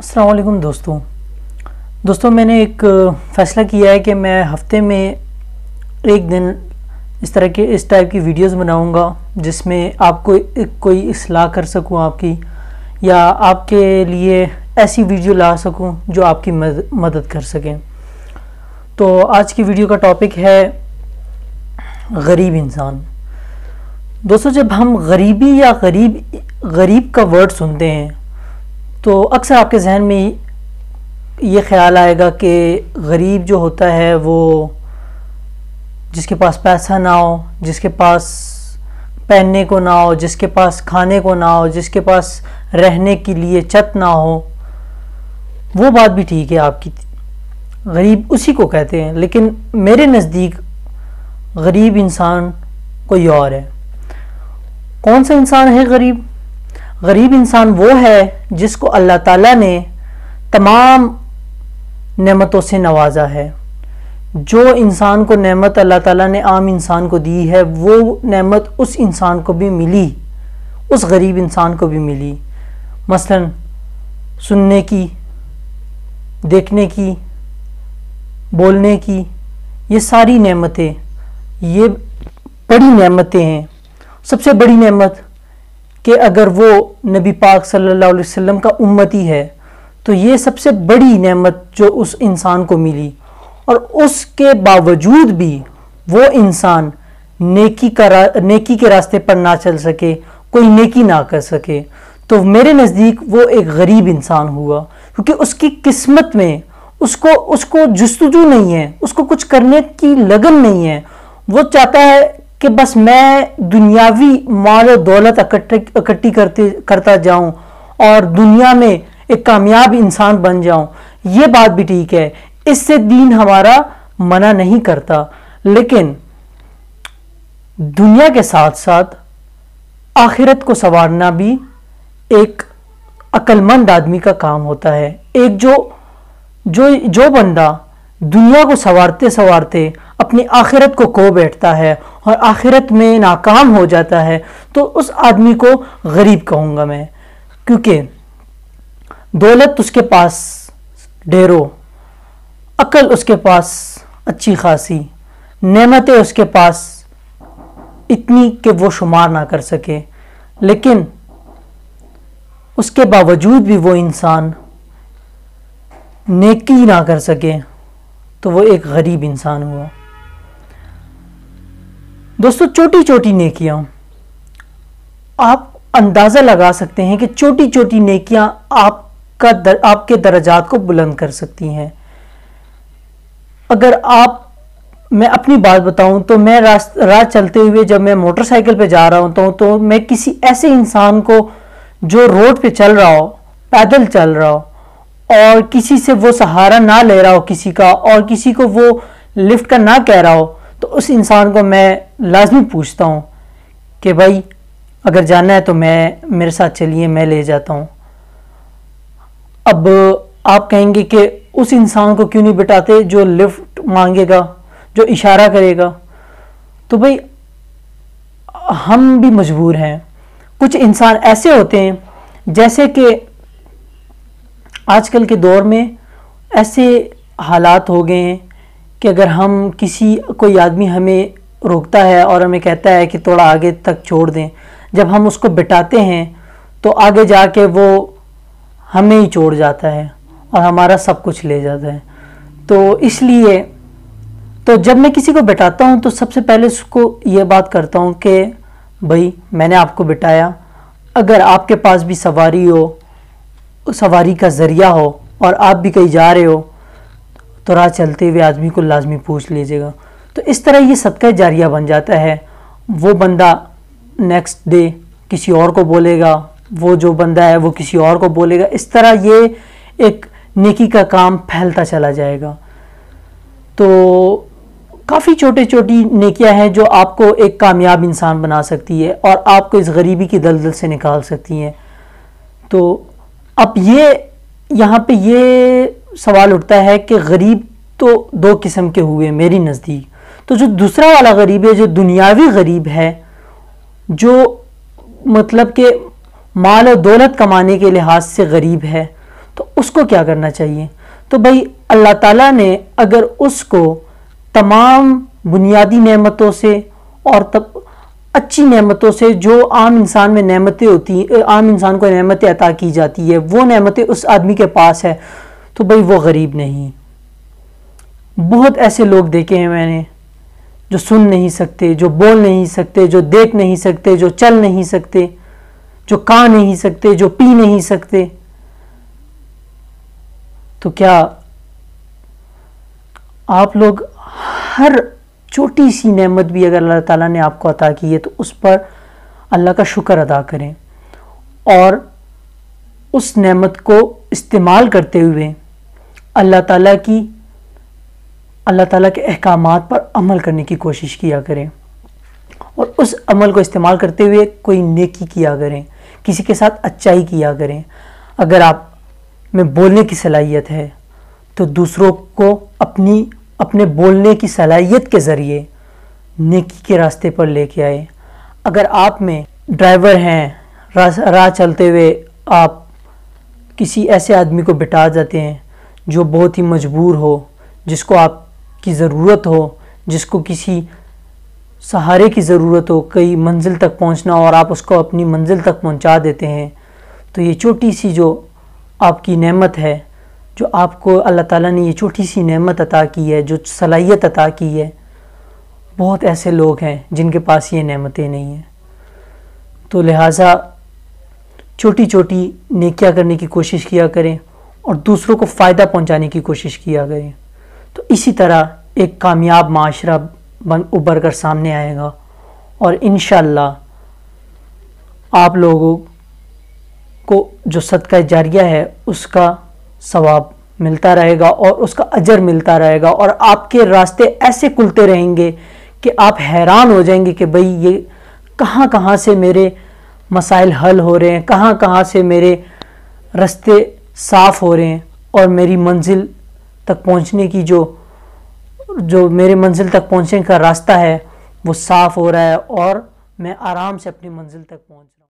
السلام علیکم دوستوں میں نے ایک فیصلہ کیا ہے کہ میں ہفتے میں ایک دن اس ٹائپ کی ویڈیوز بناؤں گا جس میں آپ کو کوئی اصلاح کر سکوں آپ کی، یا آپ کے لیے ایسی ویڈیو لا سکوں جو آپ کی مدد کر سکیں۔ تو آج کی ویڈیو کا ٹاپک ہے غریب انسان۔ دوستو، جب ہم غریبی یا غریب کا ورڈ سنتے ہیں تو اکثر آپ کے ذہن میں یہ خیال آئے گا کہ غریب جو ہوتا ہے وہ جس کے پاس پیسہ نہ ہو، جس کے پاس پہننے کو نہ ہو، جس کے پاس کھانے کو نہ ہو، جس کے پاس رہنے کے لیے چھت نہ ہو۔ وہ بات بھی ٹھیک ہے آپ کی، غریب اسی کو کہتے ہیں، لیکن میرے نزدیک غریب انسان کوئی اور ہے۔ کون سا انسان ہے غریب؟ غریب انسان وہ ہے جس کو اللہ تعالیٰ نے تمام نعمتوں سے نوازا ہے۔ جو انسان کو نعمت اللہ تعالیٰ نے عام انسان کو دی ہے، وہ نعمت اس انسان کو بھی ملی، اس غریب انسان کو بھی ملی۔ مثلا سننے کی، دیکھنے کی، بولنے کی، یہ ساری نعمتیں، یہ بڑی نعمتیں ہیں۔ سب سے بڑی نعمت کہ اگر وہ نبی پاک صلی اللہ علیہ وسلم کا امتی ہے تو یہ سب سے بڑی نعمت جو اس انسان کو ملی، اور اس کے باوجود بھی وہ انسان نیکی کے راستے پر نہ چل سکے، کوئی نیکی نہ کر سکے، تو میرے نزدیک وہ ایک غریب انسان ہوا، کیونکہ اس کی قسمت میں اس کو جستجو نہیں ہے، اس کو کچھ کرنے کی لگن نہیں ہے۔ وہ چاہتا ہے کہ بس میں دنیاوی مال و دولت اکٹھی کرتا جاؤں اور دنیا میں ایک کامیاب انسان بن جاؤں۔ یہ بات بھی ٹھیک ہے، اس سے دین ہمارا منع نہیں کرتا، لیکن دنیا کے ساتھ ساتھ آخرت کو سنوارنا بھی ایک عقل مند آدمی کا کام ہوتا ہے۔ ایک جو بندہ دنیا کو سنوارتے اپنی آخرت کو کھو بیٹھتا ہے اور آخرت میں ناکام ہو جاتا ہے، تو اس آدمی کو غریب کہوں گا میں، کیونکہ دولت اس کے پاس ڈھیروں، عقل اس کے پاس اچھی خاصی، نعمتیں اس کے پاس اتنی کہ وہ شمار نہ کر سکے، لیکن اس کے باوجود بھی وہ انسان نیکی نہ کر سکے، تو وہ ایک غریب انسان ہوا۔ دوستو، چھوٹی چھوٹی نیکیاں، آپ اندازہ لگا سکتے ہیں کہ چھوٹی چھوٹی نیکیاں آپ کے درجات کو بلند کر سکتی ہیں۔ اگر میں اپنی بات بتاؤں تو میں راہ چلتے ہوئے جب میں موٹر سائیکل پہ جا رہا ہوں تو میں کسی ایسے انسان کو جو روڈ پہ چل رہا ہو، پیدل چل رہا ہو، اور کسی سے وہ سہارا نہ لے رہا ہو کسی کا، اور کسی کو وہ لفٹ کا نہ کہہ رہا ہو، تو اس انسان کو میں لازمی پوچھتا ہوں کہ بھائی اگر جانا ہے تو میرے ساتھ چلیے، میں لے جاتا ہوں۔ اب آپ کہیں گے کہ اس انسان کو کیوں نہیں بٹاتے جو لفٹ مانگے گا، جو اشارہ کرے گا؟ تو بھائی ہم بھی مجبور ہیں۔ کچھ انسان ایسے ہوتے ہیں جیسے کہ آج کل کے دور میں ایسے حالات ہو گئے ہیں کہ اگر کوئی آدمی ہمیں روکتا ہے اور ہمیں کہتا ہے کہ تھوڑا آگے تک چھوڑ دیں، جب ہم اس کو بٹاتے ہیں تو آگے جا کے وہ ہمیں ہی چھوڑ جاتا ہے اور ہمارا سب کچھ لے جاتا ہے۔ تو اس لیے جب میں کسی کو بٹاتا ہوں تو سب سے پہلے اس کو یہ بات کرتا ہوں کہ بھائی میں نے آپ کو بٹایا، اگر آپ کے پاس بھی سواری کا ذریعہ ہو اور آپ بھی کہیں جا رہے ہو تو راہ چلتے ہوئے آدمی کو لازمی پوچھ لیجیے گا۔ تو اس طرح یہ صدقہ جاریہ بن جاتا ہے۔ وہ بندہ نیکسٹ ڈے کسی اور کو بولے گا، وہ جو بندہ ہے وہ کسی اور کو بولے گا، اس طرح یہ ایک نیکی کا کام پھیلتا چلا جائے گا۔ تو کافی چھوٹی نیکیاں ہیں جو آپ کو ایک کامیاب انسان بنا سکتی ہے اور آپ کو اس غریبی کی دلدل سے نکال سکتی ہیں۔ تو اب یہاں پہ یہ سوال اٹھتا ہے کہ غریب تو دو قسم کے ہوئے میری نزدیک۔ تو جو دوسرا والا غریب ہے، جو دنیاوی غریب ہے، جو مطلب کہ مال و دولت کمانے کے لحاظ سے غریب ہے، تو اس کو کیا کرنا چاہیے؟ تو بھائی اللہ تعالیٰ نے اگر اس کو تمام بنیادی نعمتوں سے اور اچھی نعمتوں سے جو عام انسان میں نعمتیں ہوتی ہیں، عام انسان کو نعمتیں عطا کی جاتی ہے، وہ نعمتیں اس آدمی کے پاس ہے، تو بھائی وہ غریب نہیں۔ بہت ایسے لوگ دیکھے ہیں میں نے جو سن نہیں سکتے، جو بول نہیں سکتے، جو دیکھ نہیں سکتے، جو چل نہیں سکتے، جو کھا نہیں سکتے، جو پی نہیں سکتے۔ تو کیا آپ لوگ ہر چھوٹی سی نعمت بھی اگر اللہ تعالیٰ نے آپ کو عطا کی ہے تو اس پر اللہ کا شکر ادا کریں، اور اس نعمت کو استعمال کرتے ہوئے اللہ تعالیٰ کے احکامات پر عمل کرنے کی کوشش کیا کریں، اور اس عمل کو استعمال کرتے ہوئے کوئی نیکی کیا کریں، کسی کے ساتھ اچائی کیا کریں۔ اگر آپ میں بولنے کی صلاحیت ہے تو دوسروں کو اپنے بولنے کی صلاحیت کے ذریعے نیکی کے راستے پر لے کے آئے۔ اگر آپ میں ڈرائیور ہیں، راہ چلتے ہوئے آپ کسی ایسے آدمی کو بٹھا جاتے ہیں جو بہت ہی مجبور ہو، جس کو آپ کی ضرورت ہو، جس کو کسی سہارے کی ضرورت ہو، کئی منزل تک پہنچنا، اور آپ اس کو اپنی منزل تک پہنچا دیتے ہیں، تو یہ چھوٹی سی جو آپ کی نعمت ہے، جو آپ کو اللہ تعالیٰ نے یہ چھوٹی سی نعمت عطا کی ہے، جو صلاحیت عطا کی ہے، بہت ایسے لوگ ہیں جن کے پاس یہ نعمتیں نہیں ہیں۔ تو لہٰذا چھوٹی چھوٹی نیکیاں کرنے کی کوشش کیا کریں اور دوسروں کو فائدہ پہنچانے کی کوشش کیا کریں، تو اسی طرح ایک کامیاب معاشرہ ابھر کر سامنے آئے گا، اور انشاءاللہ آپ لوگوں کو جو صدقہ جاریہ ہے اس کا ثواب ملتا رہے گا اور اس کا اجر ملتا رہے گا، اور آپ کے راستے ایسے کھلتے رہیں گے کہ آپ حیران ہو جائیں گے کہ بھئی یہ کہاں کہاں سے میرے مسائل حل ہو رہے ہیں، کہاں کہاں سے میرے راستے صاف ہو رہے ہیں، اور میری منزل تک پہنچنے کی جو میرے منزل تک پہنچنے کا راستہ ہے وہ صاف ہو رہا ہے، اور میں آرام سے اپنی منزل تک پہنچ رہا ہوں۔